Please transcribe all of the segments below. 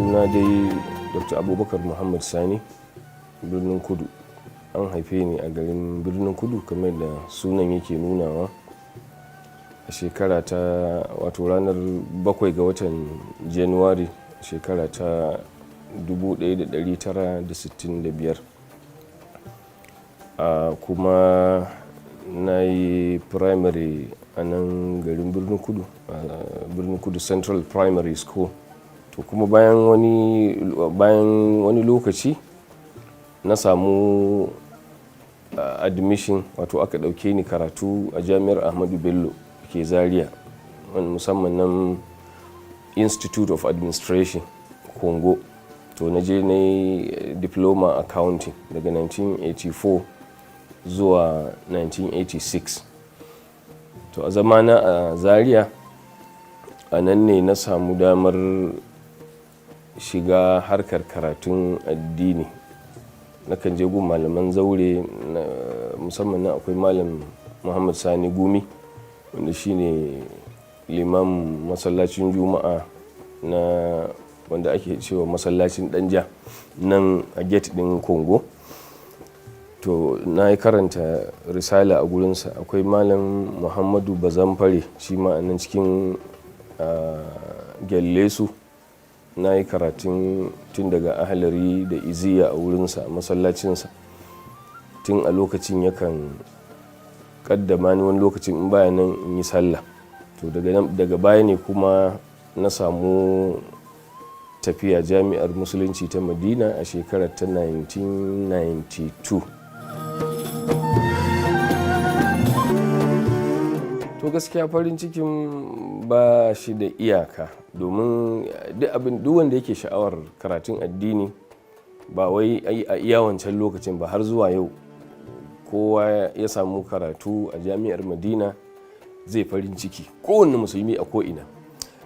suna dai Dr. Abubakar Muhammad Sani, Birnin Kudu. An haife ni a garin Birnin Kudu kamar da sunan yake nunawa, a shekara ta wato ranar 7 ga watan Januwari shekara ta 1965. Kuma na yi primary a nan garin Birnin Kudu, Birnin Kudu Central Primary School. To kuma bayan wani lokaci na samu admission, wato aka ɗauke ni karatu a jami'ar Ahmadu Bello ke Zaria, musamman nan Institute of Administration Kongo. To na je na yi diploma accounting daga 1984 zuwa 1986. To a zamana a Zaria, a nan ne na samu damar shiga harkar karatun addini. Nakan je gun malaman zaure, musamman na akwai malam Muhammad Sani Gumi, wanda shine limamin masallacin juma'a na wanda ake cewa masallacin Danja nan a gate din Kongo. To na yi karanta risala a gurinsa. Akwai malam Muhammadu Bazamfare, shi ma nan cikin Gyallesu. Na yi karatun tun daga ahalari da iziya a wurinsa a masallacinsa. Tun a lokacin yakan kaddama ni wani lokacin in baya nan in yi sallah. To daga baya ne kuma na samu tafiya jami'ar musulunci ta Madina a shekarar ta 1992. To gaskiya farin cikin ba shi da iyaka, domin duk wanda yake sha'awar karatun addini, ba wai a iya wancan lokacin ba har zuwa yau, kowa ya samu karatu a jami'ar Madina zai farin ciki, kowanne musulmi a ko'ina.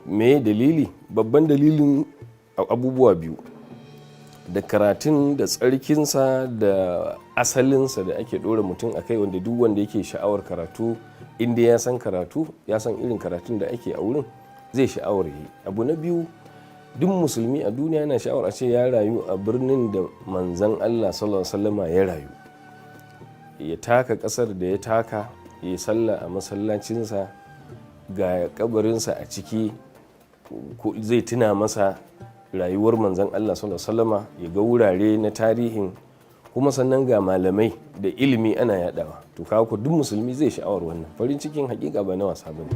Me dalili? Babban dalilin abubuwa biyu: da karatun, da tsarkinsa, da asalinsa da ake ɗora mutum a kai, wanda duk wanda yake sha'awar karatu, inda ya san karatu, ya san irin karatun da ake a wurin, zai sha'awar yi. Abu na biyu, duk musulmi a duniya yana sha'awar a ce ya rayu a birnin da manzon Allah sallallahu alaihi wasallama ya rayu, ya taka ƙasar da ya taka, ya sallah a masallacinsa, ga kabarinsa a ciki, zai tuna masa rayuwar manzon Allah sallallahu alaihi wasallama, ya ga wurare na tarihin, kuma sannan ga malamai da ilimi ana yadawa. To kawo duk musulmi zai sha'awar wannan. Farin cikin hakika ba na wasa bane.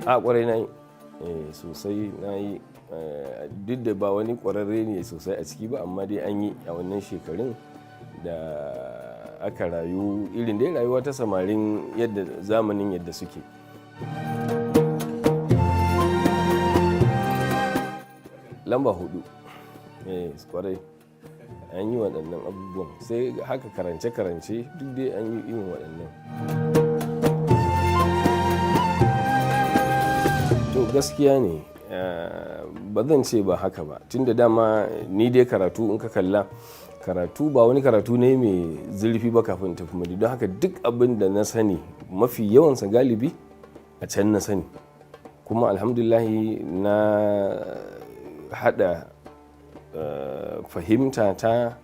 A kwarai na yi sosai, na yi duk da ba wani kwararre ne sosai a ciki ba, amma dai an yi a wannan shekarun da aka rayu irin dai rayuwa ta samarin yadda zamanin yadda suke. Lamba 4 kwarai an yi waɗannan abubuwan, sai haka karance-karance duk dai an yi irin waɗannan. To gaskiya ne, ba zan ce ba haka ba, tun da dama ni dai karatu in ka kalla, karatu ba wani karatu ne mai zurfi ba kafin tafi Madina. Don haka duk abin da na sani, mafi yawansa galibi a can na sani, kuma alhamdulillahi na hada fahimta ta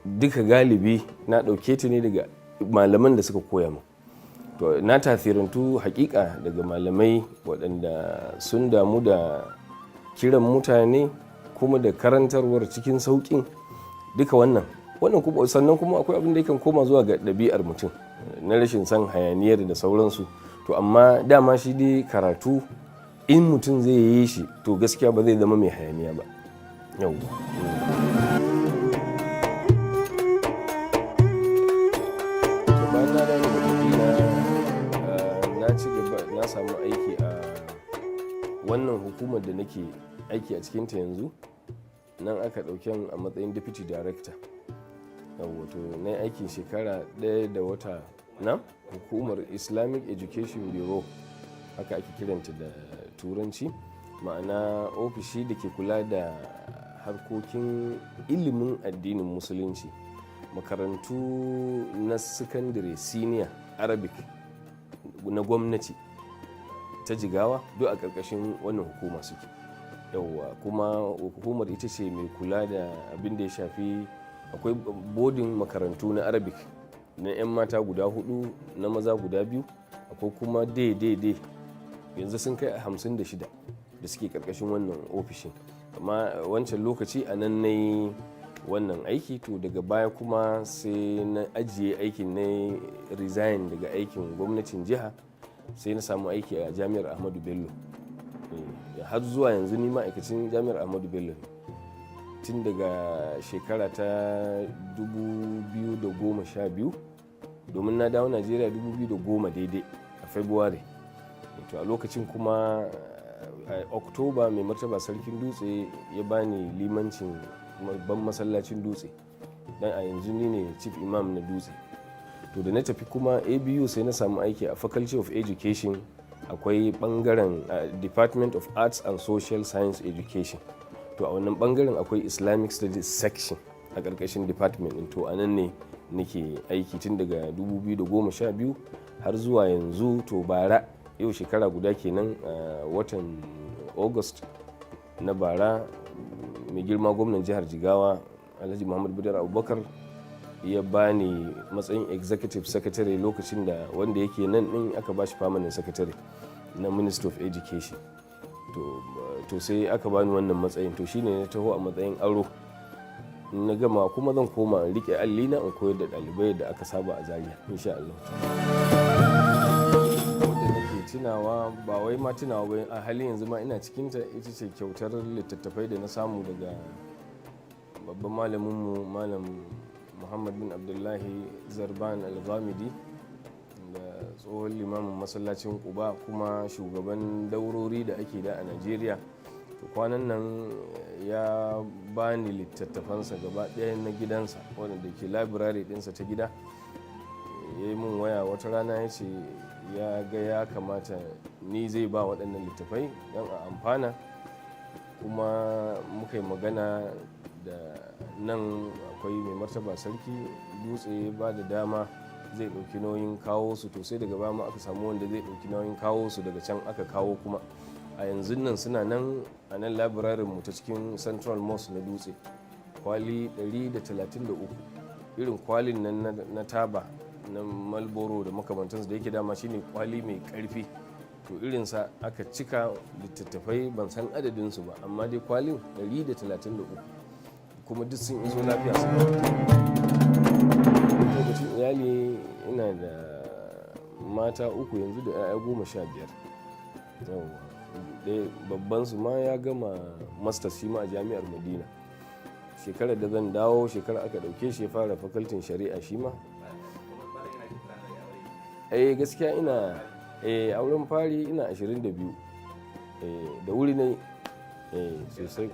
duka galibi na ɗauke ta ne daga malaman da suka koya mu. To na tasirantu hakika daga malamai waɗanda sun damu da kiran mutane kuma da karantarwar cikin sauƙin duka wannan kuma sannan kuma akwai abin da yakan koma zuwa ga ɗabi'ar mutum na rashin son hayaniyar da sauransu. To amma dama shi dai karatu in mutum zai yi shi, to gaskiya ba zai zama mai hayaniya ba. Yau bayan na dawo daga Madina, na ci gaba, na samu aiki a wannan hukumar da nake aiki a cikinta yanzu. Nan aka ɗauke a matsayin deputy director. Wato na yi aikin shekara 1 da wata na hukumar Islamic Education Bureau, haka ake kiranta da turanci, ma'ana ofishi da ke kula da harkokin ilimin addinin musulunci, makarantu na secondary senior Arabic na gwamnati ta Jigawa, duk a ƙarƙashin wannan hukuma suke. yauwa kuma hukumar ita ce mai kula da abin da ya shafi, akwai bodin makarantu na arabic na 'yan mata guda 4 na maza guda 2, akwai kuma daidai yanzu sun kai 56 da suke karkashin wannan ofishin. Amma wancan lokaci a nan na yi wannan aiki, to daga baya kuma sai na ajiye aikin, na resign daga aikin gwamnatin jiha, sai na samu aiki a jami'ar Ahmadu Bello. Har zuwa yanzu ni ma'aikacin jami'ar Ahmadu Bello tun daga shekara ta 2012, domin na dawo Najeriya 2010 daidai a February. To a lokacin kuma a Oktoba mai martaba sarkin Dutse ya bani limancin babban masallacin Dutse, dan a yanzu ni ne chief imam na Dutse. To da na tafi kuma ABU sai na samu aiki a Faculty of Education, akwai bangaren Department of Arts and Social Science Education. To a wannan bangaren akwai Islamic Studies section a ƙarƙashin department ɗin. To a nan ne nake aiki tun daga 2012 har zuwa yanzu. To bara yau shekara guda kenan, a watan August na bara mai girma gwamnan jihar Jigawa Alhaji Muhammad Badar Abubakar ya bani matsayin executive secretary, lokacin da wanda yake nan din aka bashi permanent secretary na Ministry of Education. To sai aka bani wannan matsayin, to shine na taho a matsayin aro. Na gama kuma zan koma in rike allina in koyar da ɗalibai da aka saba a Zaria insha Allah. Wanda nake tunawa, ba wai ma tunawa ba, a halin yanzu ma ina cikinta, ita ce kyautar littattafai da na samu daga babban malaminmu Malam Muhammad bin Abdullahi Zarban Al-Ghamidi, da tsohon limamin masallacin Quba kuma shugaban daurori da ake da a Najeriya. Kwanan nan ya bani littattafansa gaba ɗaya na gidansa, wanda ke labirari ɗinsa ta gida. Ya yi min waya wata rana ya ce ya ga ya kamata ni zai ba waɗannan littattafai don a amfana, kuma muka yi magana da nan akwai mai martaba sarki Dutse ba da dama zai ɗauki nauyin kawo su. To sai daga baya ma aka samu wanda zai ɗauki nauyin kawo su daga can aka kawo, kuma a yanzu nan suna nan a nan labirarin mu ta cikin Central Mosque na Dutse, kwali 133, irin kwalin nan na taba na Marlboro da makamantansu, da yake dama shine kwali mai karfi. To irinsa aka cika littattafai, ban san adadinsu ba, amma dai kwalin 133 kuma duk sun iso lafiya. Lokacin iyali ina da mata 3 yanzu da 'ya'ya 15. Babban su ma ya gama masters shi ma a jami'ar Madina. Shekarar da zan dawo, shekarar aka dauke shi ya fara fakultin shari'a shi ma. Gaskiya ina auren fari ina 22, da wuri ne sosai.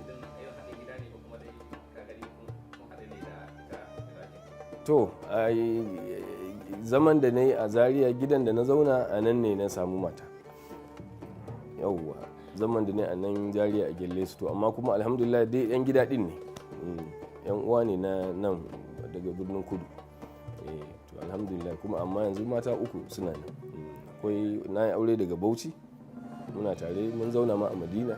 To zaman da na yi a Zaria, gidan da na zauna a nan ne na samu mata. Yauwa, zaman da ne a nan Zaria a Gelle su. To amma kuma alhamdulillah dai yan gida din ne, yan uwa ne na nan daga birnin Kudu. To alhamdulillah, kuma amma yanzu mata 3 suna nan. Akwai na yi aure daga Bauchi, muna tare mun zauna ma a Madina,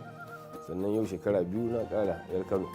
sannan yau shekara 2 na ƙara 'yar Kano.